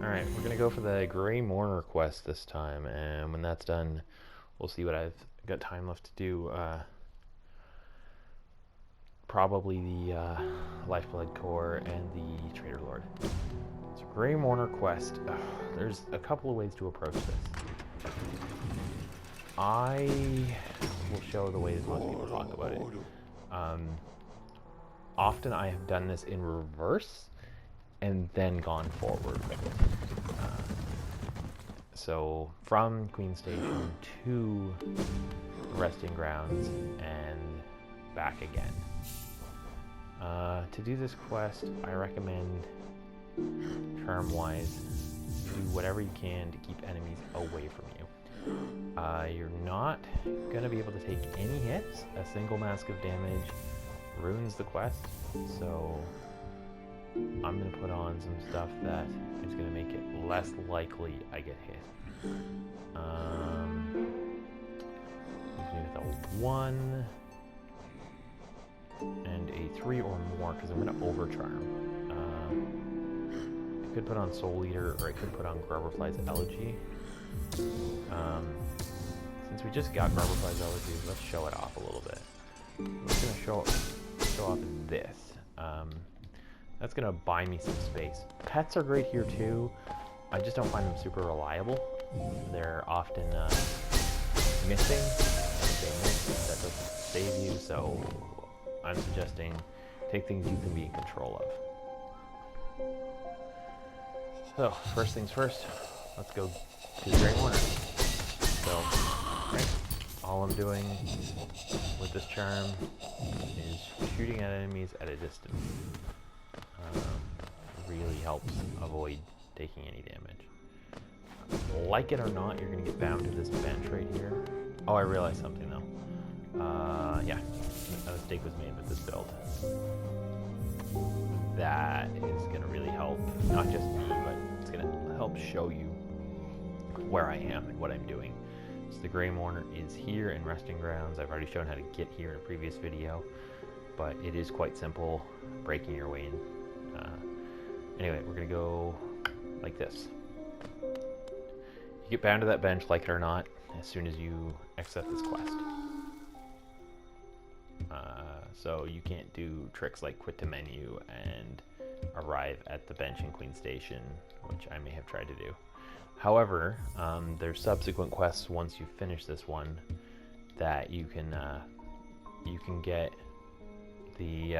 Alright, we're gonna go for the Grey Mourner quest this time, and when that's done, we'll see what I've got time left to do. Probably the Lifeblood core and the Traitor Lord. So Grey Mourner quest. There's a couple of ways to approach this. I will show the ways most people talk about it. Often I have done this in reverse and then gone forward with it. So from Queen Station to Resting Grounds and back again. To do this quest, I recommend, charm-wise, do whatever you can to keep enemies away from you. You're not going to be able to take any hits. A single mask of damage ruins the quest, so I'm going to put on some stuff that is going to make it less likely I get hit. Leaves me with a 1 and a 3 or more because I'm going to overcharm. I could put on Soul Eater, or I could put on Grubberfly's Elegy. Since we just got Grubberfly's Elegy, let's show it off a little bit. I'm just going to show off this. That's going to buy me some space. Pets are great here too. I just don't find them super reliable. They're often missing. If they miss, that doesn't save you, so I'm suggesting take things you can be in control of. So, first things first, let's go to the Grey Mourner. So, right, all I'm doing with this charm is shooting at enemies at a distance. Really helps avoid taking any damage. Like it or not, you're going to get bound to this bench right here. Oh, I realized something though. Yeah, a mistake was made with this build. That is going to really help, not just me, but it's going to help show you where I am and what I'm doing. So the Grey Mourner is here in Resting Grounds. I've already shown how to get here in a previous video, but it is quite simple breaking your way in. Anyway, we're going to go like this. You get bound to that bench, like it or not, as soon as you accept this quest. So you can't do tricks like quit to menu and arrive at the bench in Queen Station, which I may have tried to do. However, there's subsequent quests once you finish this one that you can get the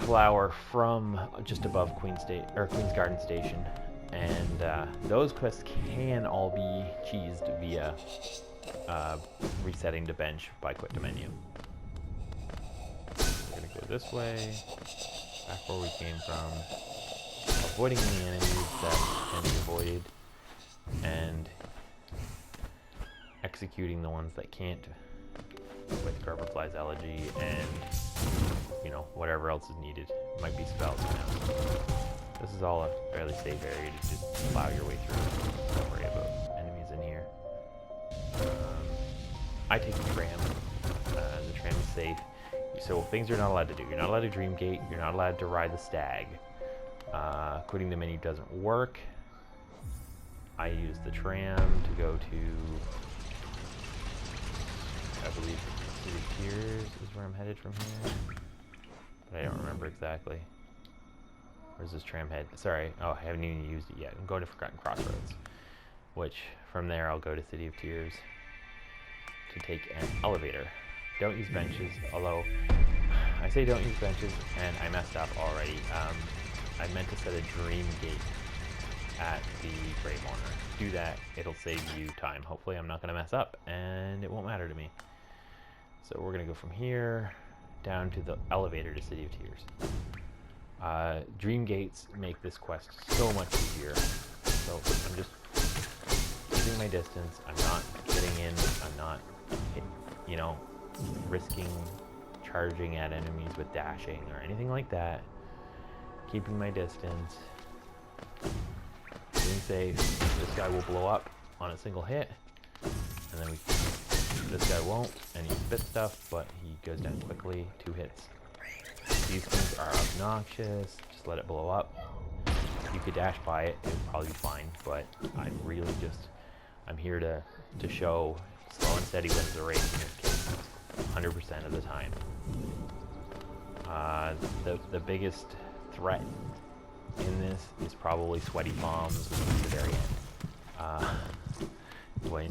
flower from just above Queen's Garden Station, and those quests can all be cheesed via resetting the bench by quit to menu. We're gonna go this way, back where we came from, avoiding the enemies that can be avoided, and executing the ones that can't with Grubberfly's Elegy and, you know, whatever else is needed. It might be spells now. This is all a fairly safe area to just plow your way through. Don't worry about enemies in here. I take the tram. The tram is safe. So things you're not allowed to do. You're not allowed to Dreamgate. You're not allowed to ride the stag. Quitting the menu doesn't work. I use the tram to go to, I believe, City of Tears is where I'm headed from here. But I don't remember exactly. Where's this tram head? Sorry, oh, I haven't even used it yet. I'm going to Forgotten Crossroads, which from there I'll go to City of Tears to take an elevator. Don't use benches, although I say don't use benches and I messed up already. I meant to set a dream gate at the Grey Mourner. Do that, it'll save you time. Hopefully I'm not going to mess up and it won't matter to me. So we're going to go from here down to the elevator to City of Tears. Dream gates make this quest so much easier. So I'm just keeping my distance. I'm not getting in. I'm not, you know, risking charging at enemies with dashing or anything like that. Keeping my distance. Being safe. This guy will blow up on a single hit. And then this guy won't, and he spits stuff, but he goes down quickly. 2 hits. These things are obnoxious. Just let it blow up. You could dash by it, it would probably be fine, but I'm really just, I'm here to show slow and steady wins the race in this case, 100% of the time. The biggest threat in this is probably sweaty bombs at the very end. When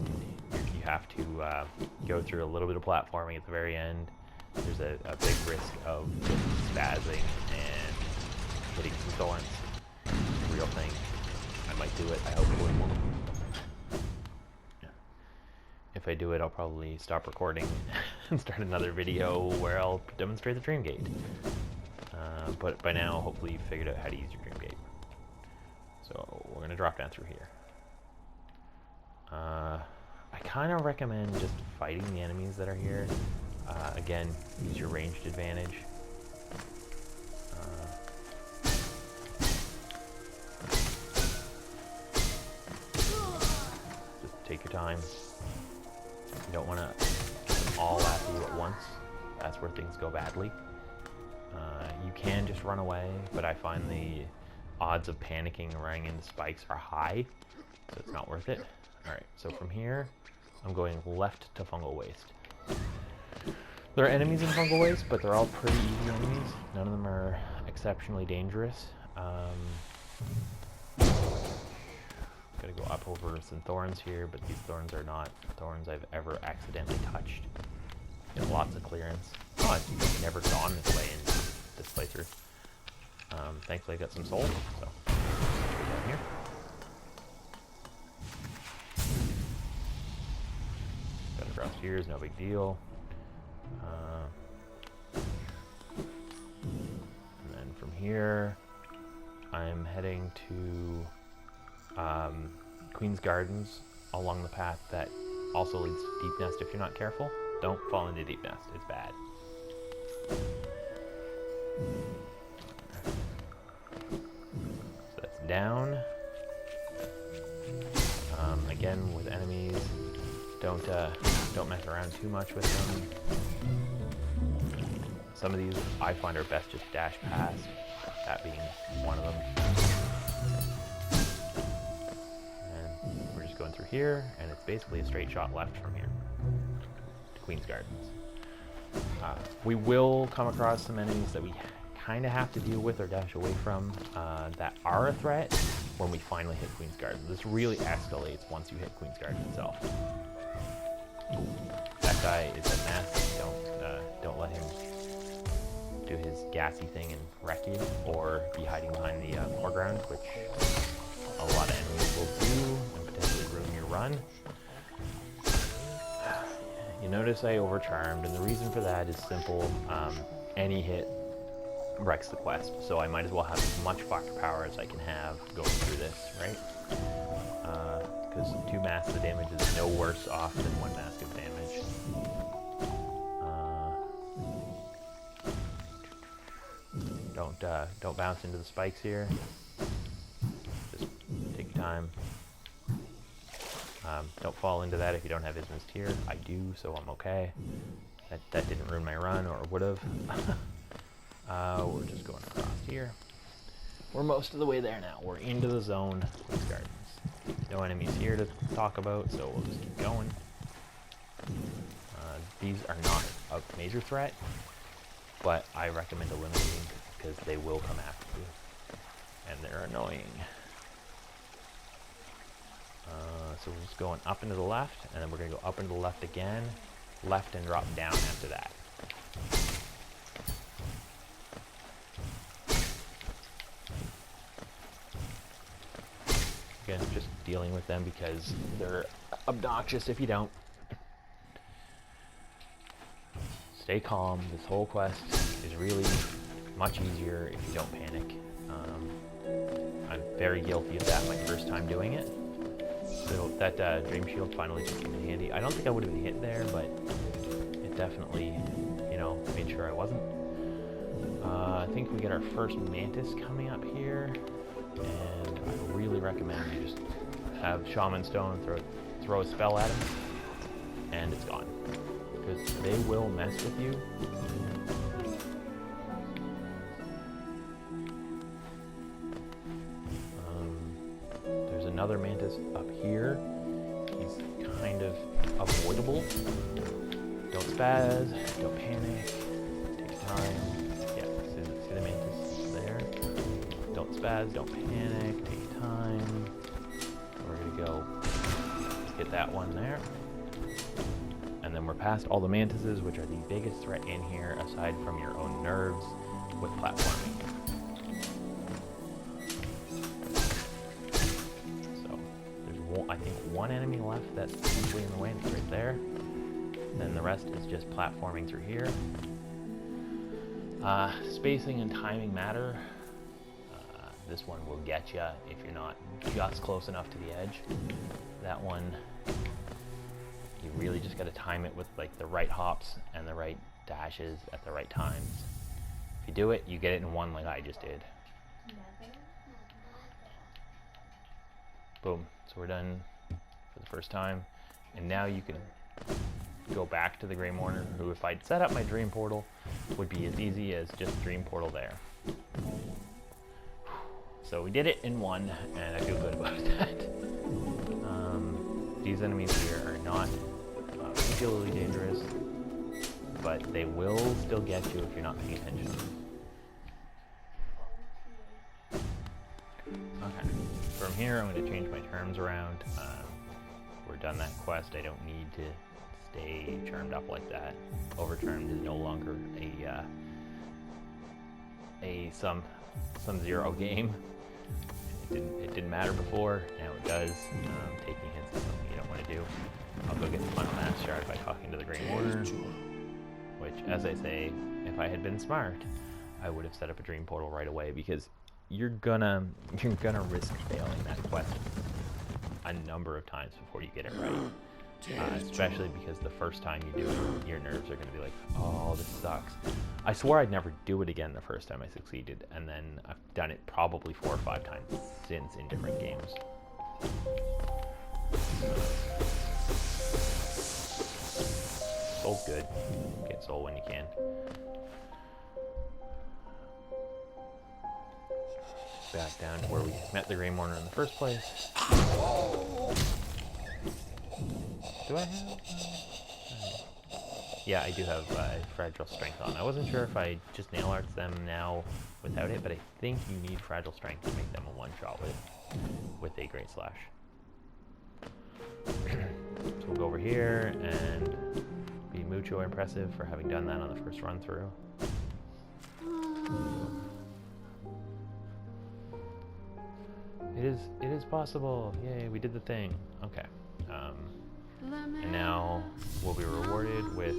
you have to go through a little bit of platforming at the very end, there's a big risk of spazzing and hitting some thorns. It's a real thing. I might do it. I hope it won't. If I do it, I'll probably stop recording and start another video where I'll demonstrate the dream gate. But by now, hopefully you've figured out how to use your dream gate. So we're going to drop down through here. I kind of recommend just fighting the enemies that are here. Again, use your ranged advantage. Just take your time. You don't want to get them all at you at once. That's where things go badly. You can just run away, but I find the odds of panicking and running into spikes are high, so it's not worth it. Alright, so from here, I'm going left to Fungal Waste. There are enemies in Fungal Waste, but they're all pretty easy enemies. None of them are exceptionally dangerous. Gotta go up over some thorns here, but these thorns are not thorns I've ever accidentally touched. Get lots of clearance. Oh, I've never gone this way in this playthrough. Thankfully I got some souls, so go down here. Got across here is no big deal. And then from here, I'm heading to Queen's Gardens along the path that also leads to Deep Nest if you're not careful. Don't fall into Deep Nest, it's bad. So that's down. Again, with enemies, don't mess around too much with them. Some of these I find are best just dash past, that being one of them. And we're just going through here, and it's basically a straight shot left from here to Queen's Gardens. We will come across some enemies that we kind of have to deal with or dash away from that are a threat when we finally hit Queen's Gardens. This really escalates once you hit Queen's Gardens itself. That guy is a mess. Don't let him do his gassy thing and wreck you, or be hiding behind the foreground, which a lot of enemies will do and potentially ruin your run. You notice I overcharmed, and the reason for that is simple. Any hit wrecks the quest, so I might as well have as much firepower as I can have going through this, right? Because 2 masks of damage is no worse off than 1 mask of damage. Don't bounce into the spikes here. Just take your time. Don't fall into that if you don't have Isma's Tear. I do, so I'm okay. That didn't ruin my run, or would have. We're just going across here. We're most of the way there now. We're into the zone with Gardens. No enemies here to talk about, so we'll just keep going. These are not a major threat, but I recommend eliminating because they will come after you, and they're annoying. So we're just going up and to the left, and then we're going to go up and to the left again, left and drop down after that. Again, just dealing with them because they're obnoxious if you don't. Stay calm. This whole quest is really much easier if you don't panic. I'm very guilty of that my first time doing it. So that Dream Shield finally just came in handy. I don't think I would have been hit there, but it definitely, made sure I wasn't. I think we get our first Mantis coming up here, and I really recommend you just have Shaman Stone throw a spell at him, and it's gone. Because they will mess with you. another mantis up here. He's kind of avoidable. Don't spaz, don't panic, take time. Yeah, see the mantis there? Don't spaz, don't panic, take time. We're gonna go hit that one there. And then we're past all the mantises, which are the biggest threat in here, aside from your own nerves with platforming. So there's I think one enemy left that's usually in the way, and it's right there. Then the rest is just platforming through here. Spacing and timing matter. This one will get you if you're not just close enough to the edge. That one, you really just got to time it with like the right hops and the right dashes at the right times. If you do it, you get it in one like I just did. Boom. So we're done for the first time. And now you can go back to the Grey Mourner, who if I'd set up my dream portal, would be as easy as just dream portal there. So we did it in one, and I feel good about that. These enemies here are not particularly dangerous, but they will still get you if you're not paying attention. Okay, from here I'm going to change my terms around. We're done that quest. I don't need to stay charmed up like that. Overcharmed is no longer a sum zero game. It didn't matter before, now it does. Taking hits is something you don't want to do. I'll go get the final mass shard by talking to the Grey Mourner, which, as I say, if I had been smart, I would have set up a dream portal right away, because you're gonna risk failing that quest a number of times before you get it right. Especially because the first time you do it, your nerves are going to be like, oh, this sucks. I swore I'd never do it again the first time I succeeded, and then I've done it probably 4 or 5 times since in different games. Soul's good. Get soul when you can. Back down to where we met the Grey Mourner in the first place. Do I have? Yeah, I do have Fragile Strength on. I wasn't sure if I just nail arts them now without it, but I think you need Fragile Strength to make them a one-shot with a Great Slash. So we'll go over here and be mucho impressive for having done that on the first run through. It is possible. Yay, we did the thing. Okay. And now we'll be rewarded with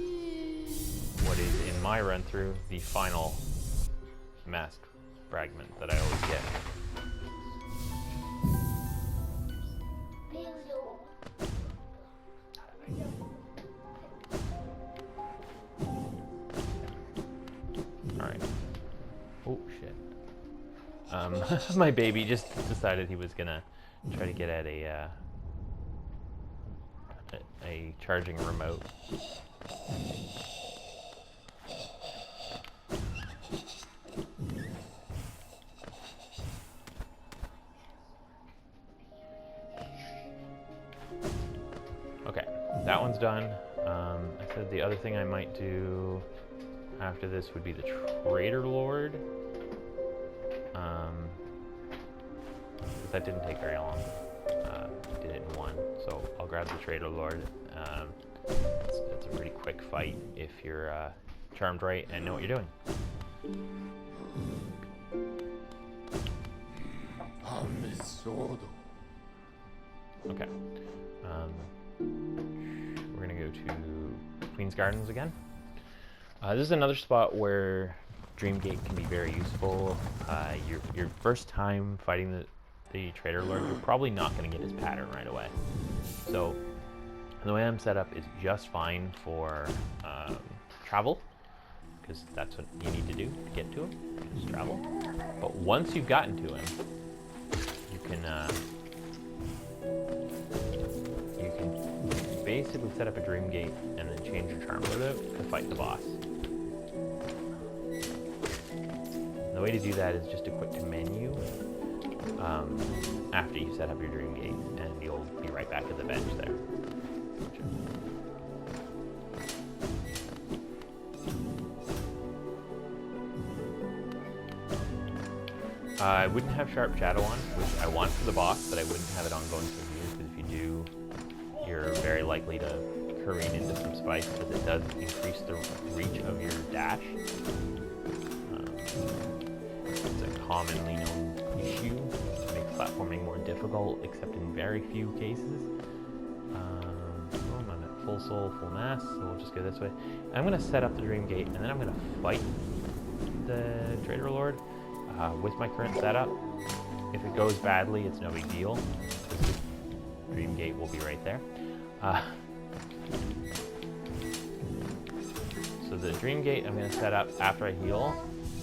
what is, in my run through, the final mask fragment that I always get. Alright. Oh, shit. My baby just decided he was gonna try to get at a charging remote. Okay, that one's done. I said the other thing I might do after this would be the Trader Lord. That didn't take very long. Did it in one, so I'll grab the Trader Lord. It's a pretty quick fight if you're charmed right and know what you're doing. Okay. We're gonna go to Queen's Gardens again. This is another spot where Dreamgate can be very useful. Your first time fighting the Trader Lord, you're probably not going to get his pattern right away. So the way I'm set up is just fine for travel, because that's what you need to do to get to him, just travel. But once you've gotten to him, you can basically set up a Dreamgate and then change your charm loadout to fight the boss. The way to do that is just to click to menu. after you set up your dream gate, and you'll be right back at the bench there. I wouldn't have Sharp Shadow on, which I want for the boss, but I wouldn't have it on going through here, because if you do, you're very likely to careen into some spikes, because it does increase the reach of your dash. It's a commonly known issue. It makes platforming more difficult, except in very few cases. I'm at full soul, full mass, so we'll just go this way. I'm going to set up the Dream Gate, and then I'm going to fight the Trader Lord with my current setup. If it goes badly, it's no big deal. The Dream Gate will be right there. So the Dream Gate I'm going to set up after I heal.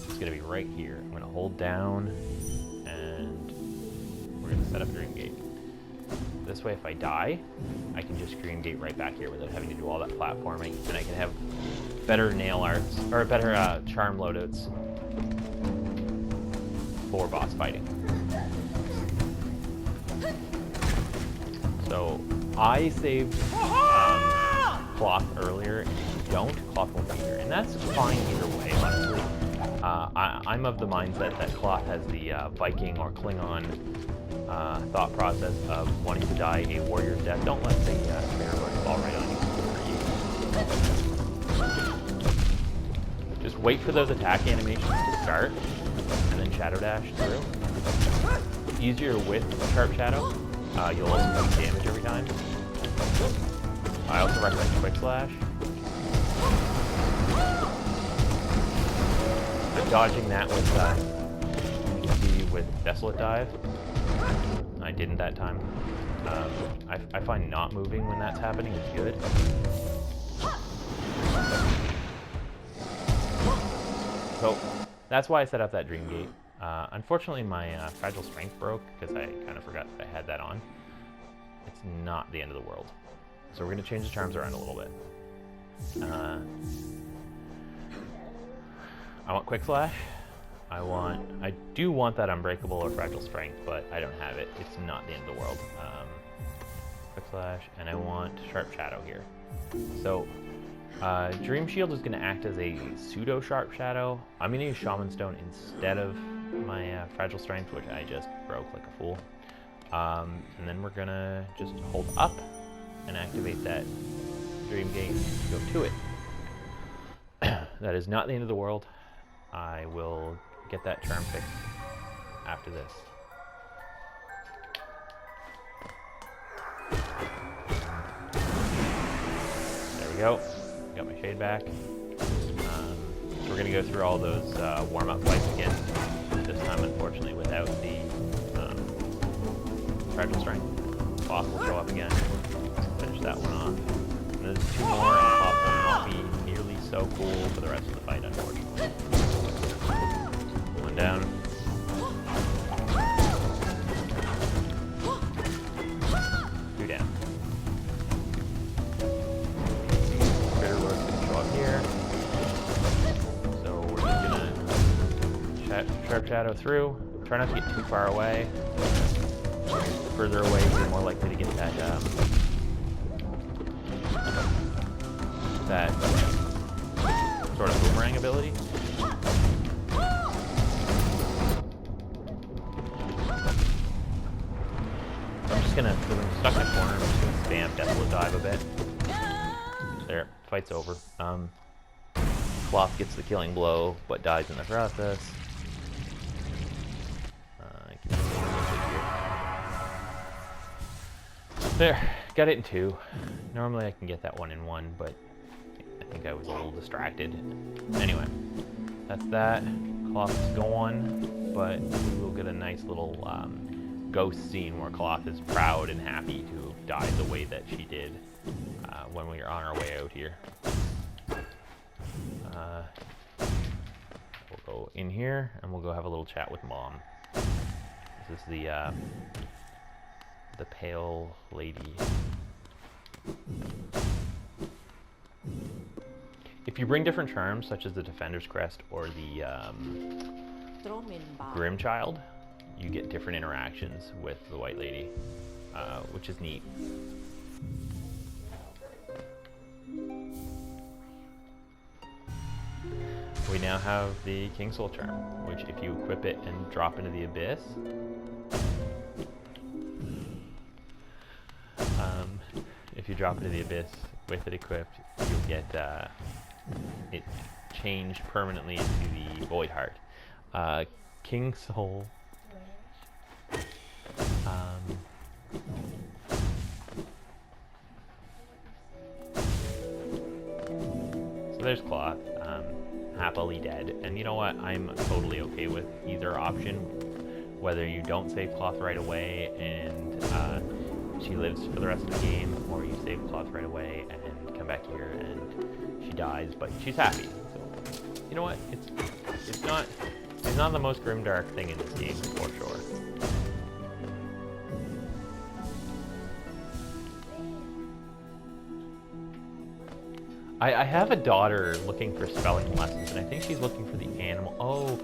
It's going to be right here. I'm going to hold down, and we're going to set up Dream Gate. This way, if I die, I can just Dream Gate right back here without having to do all that platforming, and I can have better nail arts, or better charm loadouts for boss fighting. So I saved Cloth earlier. If you don't, Cloth won't be here, and that's fine either way, honestly. I'm of the mindset that Cloth has the Viking or Klingon thought process of wanting to die a warrior's death. Don't let the Trader Lord fall right on you. Just wait for those attack animations to start, and then Shadow Dash through. Easier with Sharp Shadow. You'll also take damage every time. I also recommend Quick Slash. I'm dodging that with, you can see, with Desolate Dive. I didn't that time. I find not moving when that's happening is good. So that's why I set up that Dream Gate. Unfortunately, my Fragile Strength broke because I kind of forgot that I had that on. It's not the end of the world. So we're going to change the charms around a little bit. I want Quick Slash. I do want that Unbreakable or Fragile Strength, but I don't have it. It's not the end of the world. Quick Slash, and I want Sharp Shadow here. So Dream Shield is going to act as a pseudo Sharp Shadow. I'm going to use Shaman Stone instead of my Fragile Strength, which I just broke like a fool. And then we're going to just hold up and activate that Dream Gate to go to it. That is not the end of the world. I will get that charm fixed after this. There we go. Got my shade back. We're going to go through all those warm-up fights again. This time, unfortunately, without the Fragile Strength. Boss will show up again. Finish that one off. And there's two more, and Boss will not be nearly so cool for the rest of the fight, unfortunately. One down. Two down. Trader Lord's going to show up here. So we're just going to Sharp Shadow through. Try not to get too far away. The further away, you're more likely to get that that sort of boomerang ability. I'm just gonna, because I'm stuck in a corner, I'm just gonna spam Desolate Dive a bit. There, fight's over. Cloth gets the killing blow, but dies in the process. There, got it in 2. Normally I can get that 1 in 1, but I think I was a little distracted. Anyway, that's that. Cloth is gone, but we will get a nice little ghost scene where Cloth is proud and happy to have died the way that she did when we were on our way out here. We'll go in here and we'll go have a little chat with Mom. This is the pale lady. If you bring different charms, such as the Defender's Crest or the Grim Child, you get different interactions with the White Lady, which is neat. We now have the Kingsoul charm, which if you equip it and drop into the abyss, if you drop into the abyss with it equipped, you'll get it changed permanently into the Voidheart. Kingsoul. So there's Cloth. Happily dead, and you know what? I'm totally okay with either option. Whether you don't save Cloth right away and she lives for the rest of the game, or you save Cloth right away and come back here and she dies, but she's happy. So you know what? It's not the most grimdark thing in this game for sure. I have a daughter looking for spelling lessons, and I think she's looking for the animal. Oh,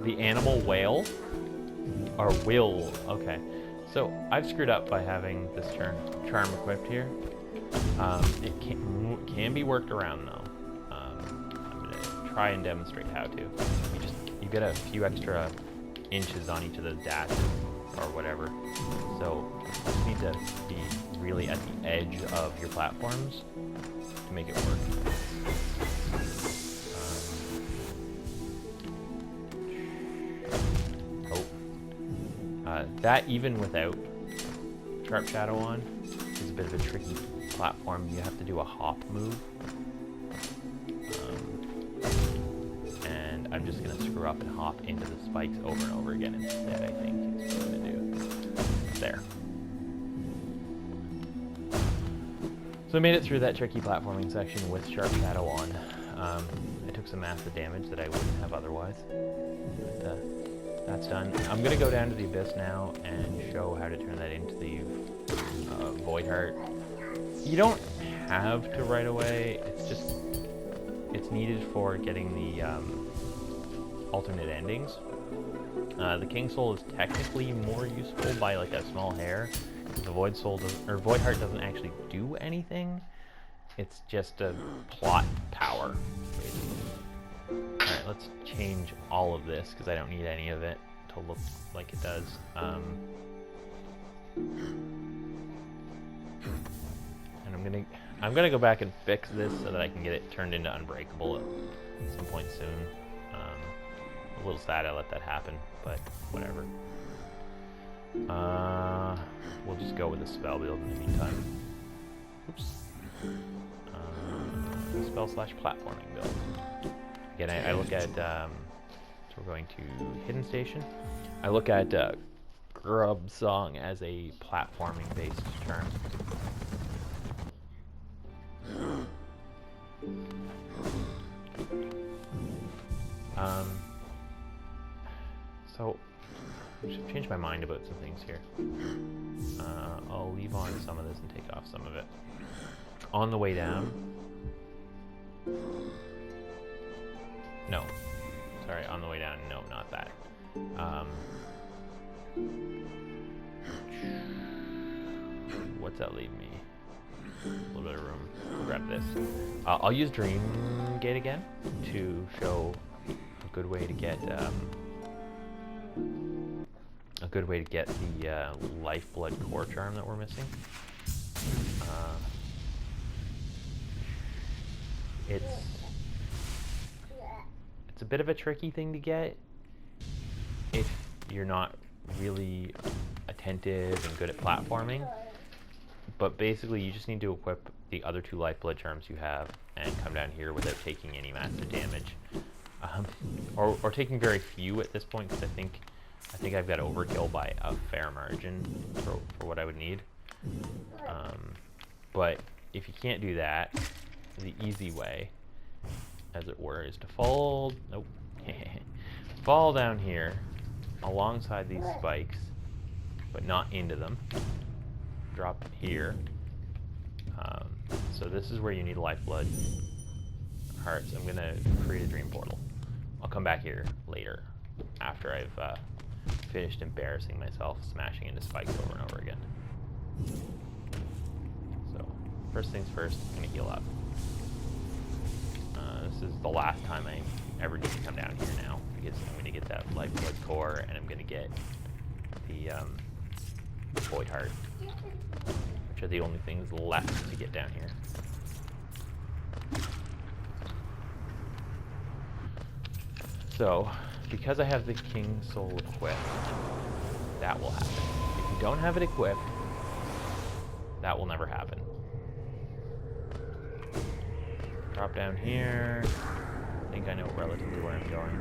the animal whale? Or will. Okay. So I've screwed up by having this charm equipped here. It can be worked around though. I'm going to try and demonstrate how to. You get a few extra inches on each of those dashes or whatever. So you just need to be really at the edge of your platforms to make it work. That even without Sharp Shadow on is a bit of a tricky platform. You have to do a hop move. And I'm just going to screw up and hop into the spikes over and over again instead, I think is what I'm going to do. There. So I made it through that tricky platforming section with Sharp Shadow on. I took some massive damage that I wouldn't have otherwise. But, that's done. I'm going to go down to the Abyss now and show how to turn that into the Voidheart. You don't have to right away. It's needed for getting the alternate endings. The Kingsoul is technically more useful by like a small hair. The Voidheart doesn't actually do anything. It's just a plot power, basically. Alright, let's change all of this because I don't need any of it to look like it does. And I'm gonna go back and fix this so that I can get it turned into Unbreakable at some point soon. A little sad I let that happen, but whatever. We'll just go with the spell build in the meantime. Oops. Spell/platforming build. Again, I look at, so we're going to Hidden Station. I look at Grub Song as a platforming-based term. So, I should change my mind about some things here. I'll leave on some of this and take off some of it. On the way down... No. Sorry, on the way down, no, not that. What's that leave me? A little bit of room. I'll grab this. I'll use Dream Gate again to show a good way to get the Lifeblood core charm that we're missing. It's a bit of a tricky thing to get if you're not really attentive and good at platforming. But basically, you just need to equip the other two Lifeblood charms you have and come down here without taking any massive damage, or taking very few at this point, because I think I've got overkill by a fair margin for what I would need. But if you can't do that, the easy way, as it were, is to fall down here alongside these spikes, but not into them. Drop here. So this is where you need Lifeblood hearts. I'm gonna create a dream portal. I'll come back here later after I've finished embarrassing myself smashing into spikes over and over again. So, first things first, I'm going to heal up. This is the last time I ever need to come down here now, because I'm going to get that Lifeblood core, and I'm going to get the Voidheart, which are the only things left to get down here. So, because I have the Kingsoul equipped, that will happen. If you don't have it equipped, that will never happen. Drop down here. I think I know relatively where I'm going.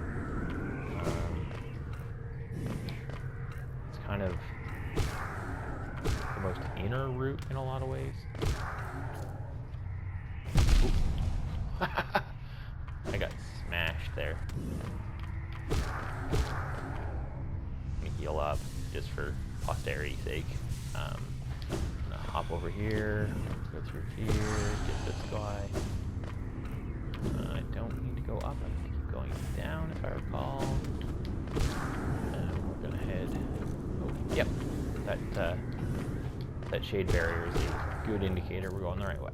It's kind of the most inner route in a lot of ways. I got smashed there. Let me heal up just for posterity's sake. I'm gonna hop over here, go through here, get this guy. I don't need to go up, I need to keep going down if I recall. And we're gonna head. Oh, yep. That shade barrier is a good indicator we're going the right way.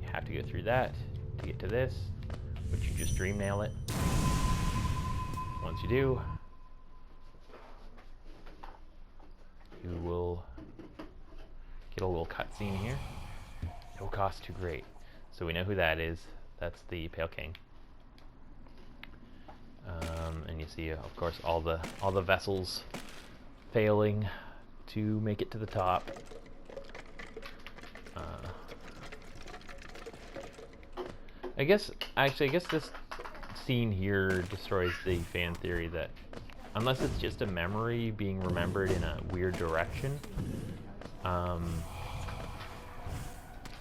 You have to go through that to get to this, but you just dream nail it. Once you do, you will get a little cutscene here. No cost too great. So we know who that is. That's the Pale King. And you see, of course, all the vessels failing to make it to the top. I guess this scene here destroys the fan theory that unless it's just a memory being remembered in a weird direction,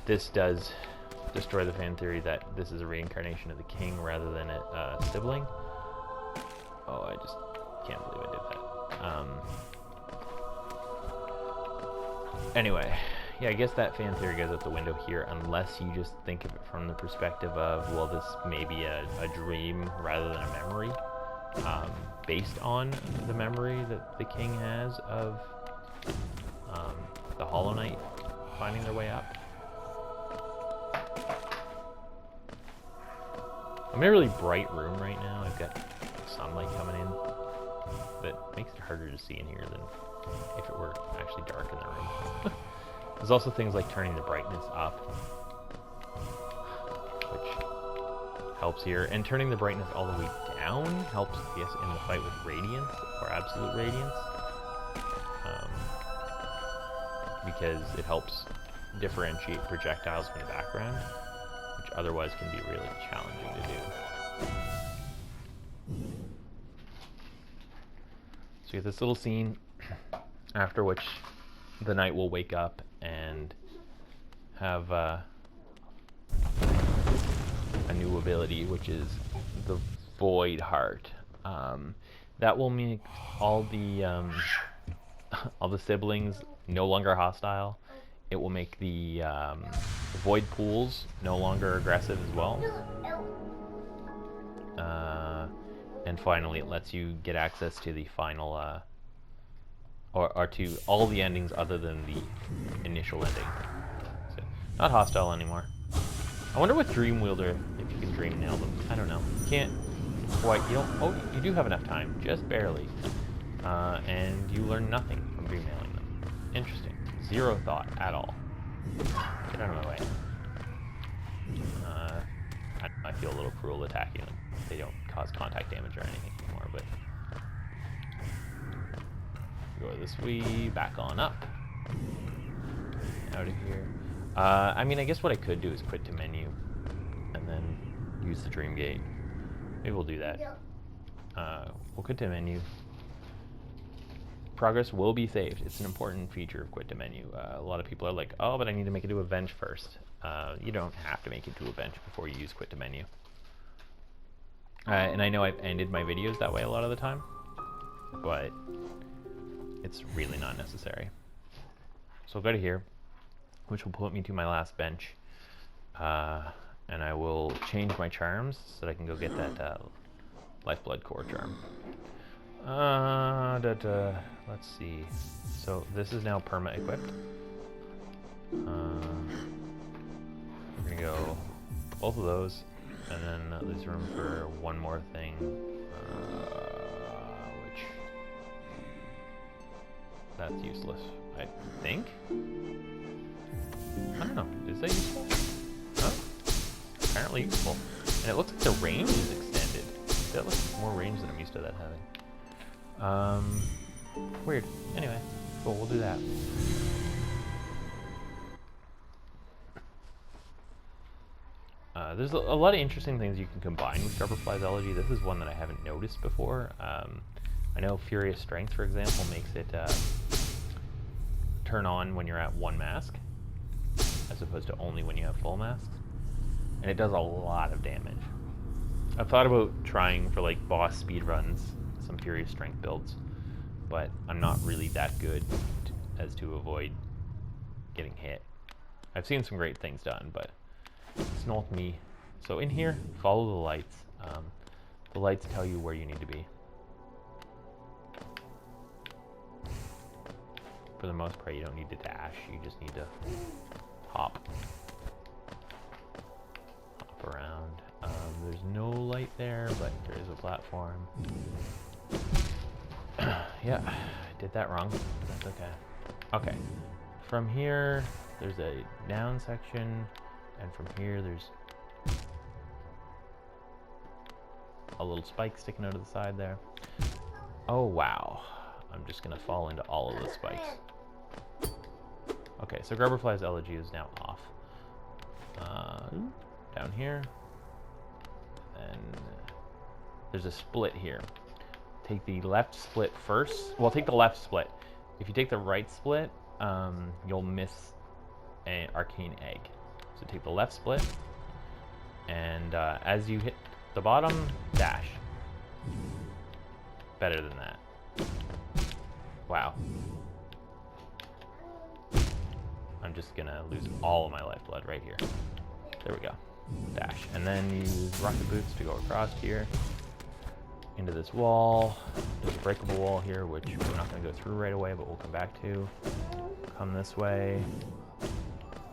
this does destroy the fan theory that this is a reincarnation of the king rather than a sibling. Oh, I just can't believe I did that. Anyway, yeah, I guess that fan theory goes out the window here unless you just think of it from the perspective of, well, this may be a dream rather than a memory, based on the memory that the king has of the Hollow Knight finding their way up. I'm in a really bright room right now. I've got sunlight coming in that makes it harder to see in here than if it were actually dark in the room. There's also things like turning the brightness up, which helps here, and turning the brightness all the way down helps, yes, in the fight with radiance or absolute radiance, because it helps differentiate projectiles from the background, which otherwise can be really challenging to do. So you have this little scene, after which the knight will wake up and have a new ability, which is the Voidheart. That will make all the siblings no longer hostile. It will make the void pools no longer aggressive as well. And finally, it lets you get access to the final, or to all the endings other than the initial ending. So, not hostile anymore. I wonder with Dreamwielder if you can dream nail them. I don't know. You can't quite. You don't. Oh, you do have enough time, just barely, and you learn nothing from dream nailing them. Interesting. Zero thought at all. Get out of my way. I feel a little cruel attacking them. They don't cause contact damage or anything anymore, but go this way, back on up. Out of here. I mean, I guess what I could do is quit to menu and then use the dream gate. Maybe we'll do that. We'll quit to menu. Progress will be saved. It's an important feature of quit to menu. A lot of people are like, oh, but I need to make it to a bench first. You don't have to make it to a bench before you use quit to menu. And I know I've ended my videos that way a lot of the time, but it's really not necessary. So I'll go to here, which will put me to my last bench, and I will change my charms so that I can go get that Lifeblood core charm. Let's see. So this is now perma equipped. We're gonna go both of those, and then there's room for one more thing, which that's useless, I think. I don't know. Is that useful? Oh, apparently useful. And it looks like the range is extended. That looks more range than I'm used to that having. Weird. Anyway, cool. We'll do that. There's a lot of interesting things you can combine with Grubberfly's Elegy. This is one that I haven't noticed before. I know Furious Strength, for example, makes it turn on when you're at 1 mask, as opposed to only when you have full masks. And it does a lot of damage. I've thought about trying for like boss speed runs some Furious Strength builds, but I'm not really that good as to avoid getting hit. I've seen some great things done, but it's not me. So in here, follow the lights. The lights tell you where you need to be. For the most part, you don't need to dash. You just need to hop around. There's no light there, but there is a platform. Yeah, I did that wrong. That's okay. Okay, from here, there's a down section, and from here, there's a little spike sticking out of the side there. Oh, wow. I'm just gonna fall into all of the spikes. Okay, so Grubberfly's Elegy is now off. Down here. And there's a split here. Take the left split first. Well, take the left split. If you take the right split, you'll miss an arcane egg. So take the left split, and as you hit the bottom, dash. Better than that. Wow. I'm just gonna lose all of my lifeblood right here. There we go. Dash. And then use rocket boots to go across here into this wall. There's a breakable wall here, which we're not gonna go through right away, but we'll come back to. Come this way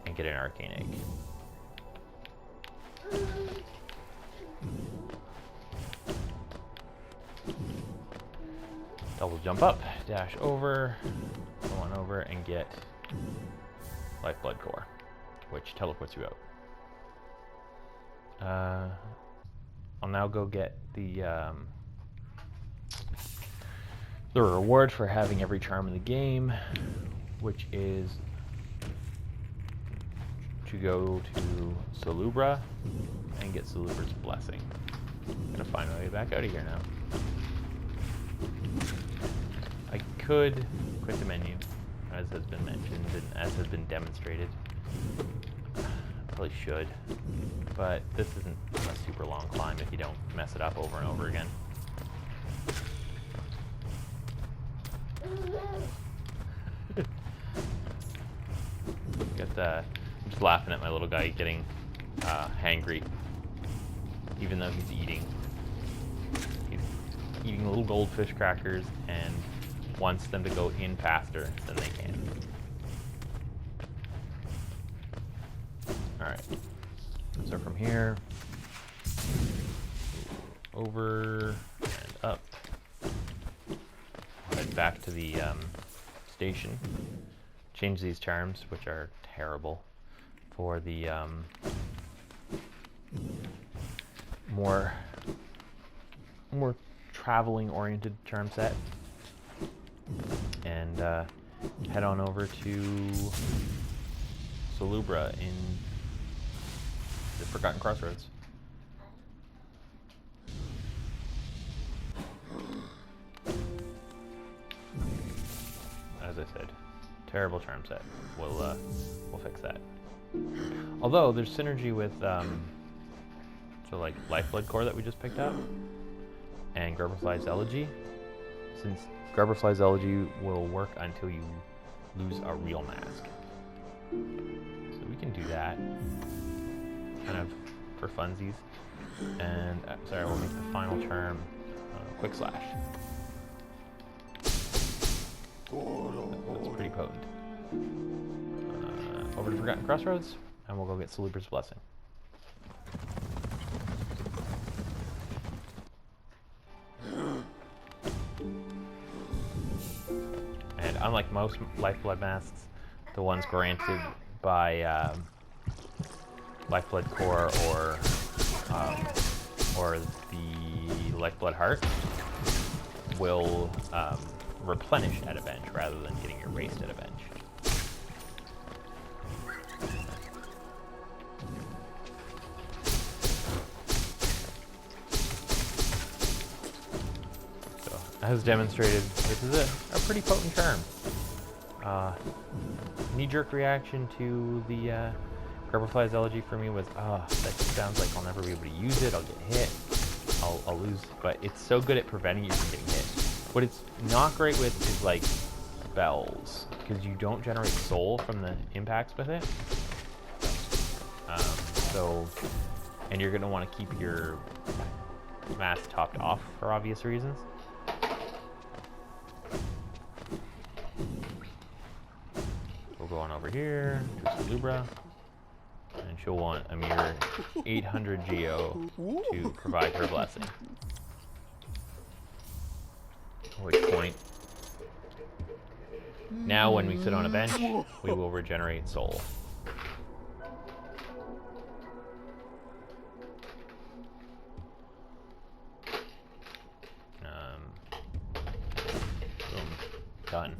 and get an arcane egg. Double jump up, dash over, go on over and get Lifeblood Core, which teleports you out. I'll now go get the reward for having every charm in the game, which is to go to Salubra and get Salubra's blessing. I'm gonna find my way back out of here now. I could quit the menu, as has been mentioned and as has been demonstrated. Probably should, but this isn't a super long climb if you don't mess it up over and over again. I'm just laughing at my little guy getting hangry, even though he's eating little goldfish crackers and wants them to go in faster than they can. Alright, so from here, over and up, head back to the station, change these charms, which are terrible, for the more traveling oriented charm set, and head on over to Salubra in the Forgotten Crossroads. As I said, terrible charm set. We'll fix that. Although there's synergy with so like Lifeblood Core that we just picked up, and Grubberfly's Elegy, since Grubberfly's Elegy will work until you lose a real mask. So we can do that, kind of for funsies. And sorry, we'll make the final charm Quick Slash. That's pretty potent. Over to Forgotten Crossroads, and we'll go get Salubra's Blessing. And unlike most Lifeblood masks, the ones granted by Lifeblood Core or the Lifeblood Heart will replenish at a bench rather than getting erased at a bench. So, as demonstrated, this is a pretty potent charm. Knee-jerk reaction to the Grubberfly's Elegy for me was, that just sounds like I'll never be able to use it, I'll get hit, I'll lose, but it's so good at preventing you from getting hit. What it's not great with is like spells, because you don't generate soul from the impacts with it. And you're going to want to keep your mask topped off for obvious reasons. We'll go on over here to Salubra, and she'll want a mere 800 Geo to provide her blessing. At which point, now when we sit on a bench, we will regenerate soul. Boom. Done.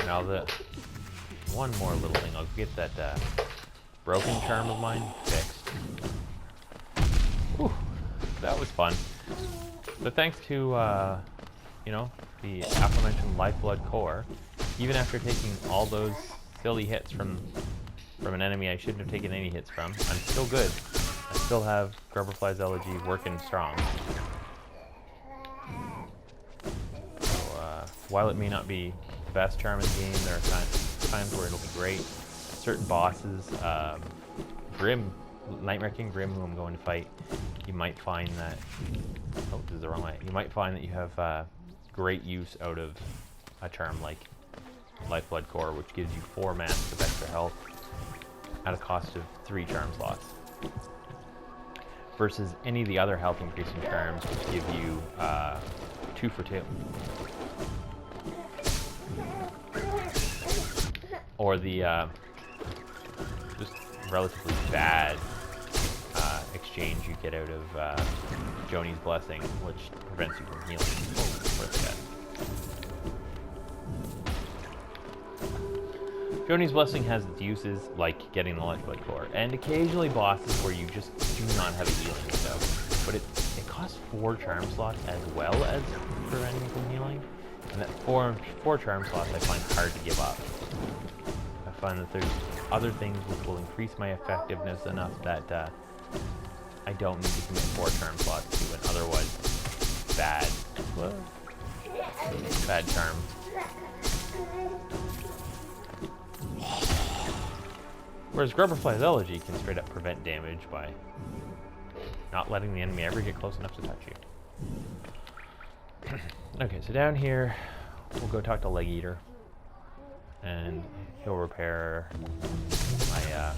Now one more little thing, I'll get that broken charm of mine fixed. Whew, that was fun. But thanks to, the aforementioned Lifeblood Core, even after taking all those silly hits from an enemy I shouldn't have taken any hits from, I'm still good. I still have Grubberfly's Elegy working strong. So, while it may not be the best charm in the game, there are times where it'll be great. Certain bosses, Grim, Nightmare King Grim, who I'm going to fight, you might find that, oh, this is the wrong way. You might find that you have great use out of a charm like Lifeblood Core, which gives you 4 masks of extra health at a cost of 3 charm slots. Versus any of the other health increasing charms, which give you 2 for 2. Or the just relatively bad exchange you get out of Joni's Blessing, which prevents you from healing. Joni's Blessing has its uses, like getting the Lifeblood Core, and occasionally bosses where you just do not have a healing window. But it costs 4 charm slots as well as preventing you from healing, and that 4 charm slots I find hard to give up. I find that there's other things which will increase my effectiveness enough that I don't need to commit 4 charm slots to an otherwise bad charm. Whereas Grubberfly's Elegy can straight up prevent damage by not letting the enemy ever get close enough to touch you. Okay, so down here, we'll go talk to Leg Eater, and he'll repair my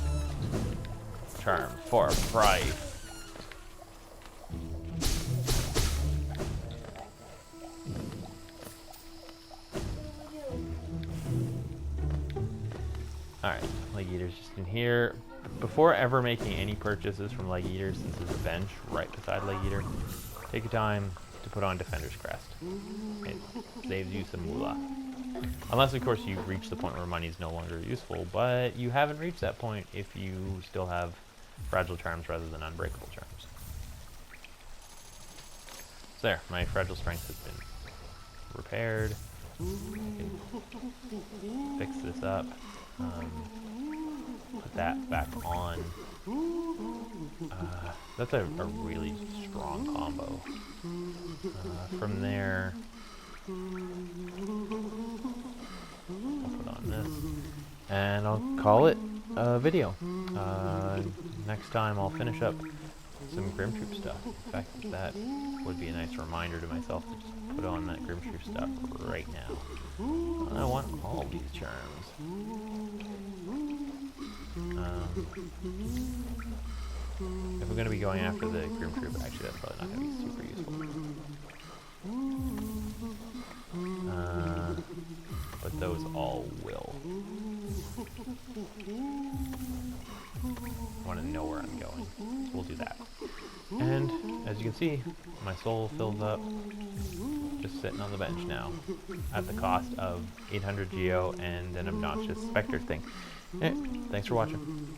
charm for a price. Alright, Leg Eater's just in here. Before ever making any purchases from Leg Eater, since there's a bench right beside Leg Eater, take your time to put on Defender's Crest. It saves you some moolah. Unless, of course, you reach the point where money is no longer useful, but you haven't reached that point if you still have Fragile Charms rather than Unbreakable Charms. So there, my Fragile Strength has been repaired. Fix this up. Put that back on. That's a really strong combo. From there, I'll put on this, and I'll call it a video. Next time I'll finish up some Grim Troop stuff. In fact, that would be a nice reminder to myself to just put on that Grimtree stuff right now. I want all these charms. If we're going to be going after the Grimtree, actually that's probably not going to be super useful. But those all will. I want to know where I'm going, so we'll do that. And as you can see, my soul fills up, just sitting on the bench now, at the cost of 800 geo and an obnoxious specter thing. Hey, thanks for watching.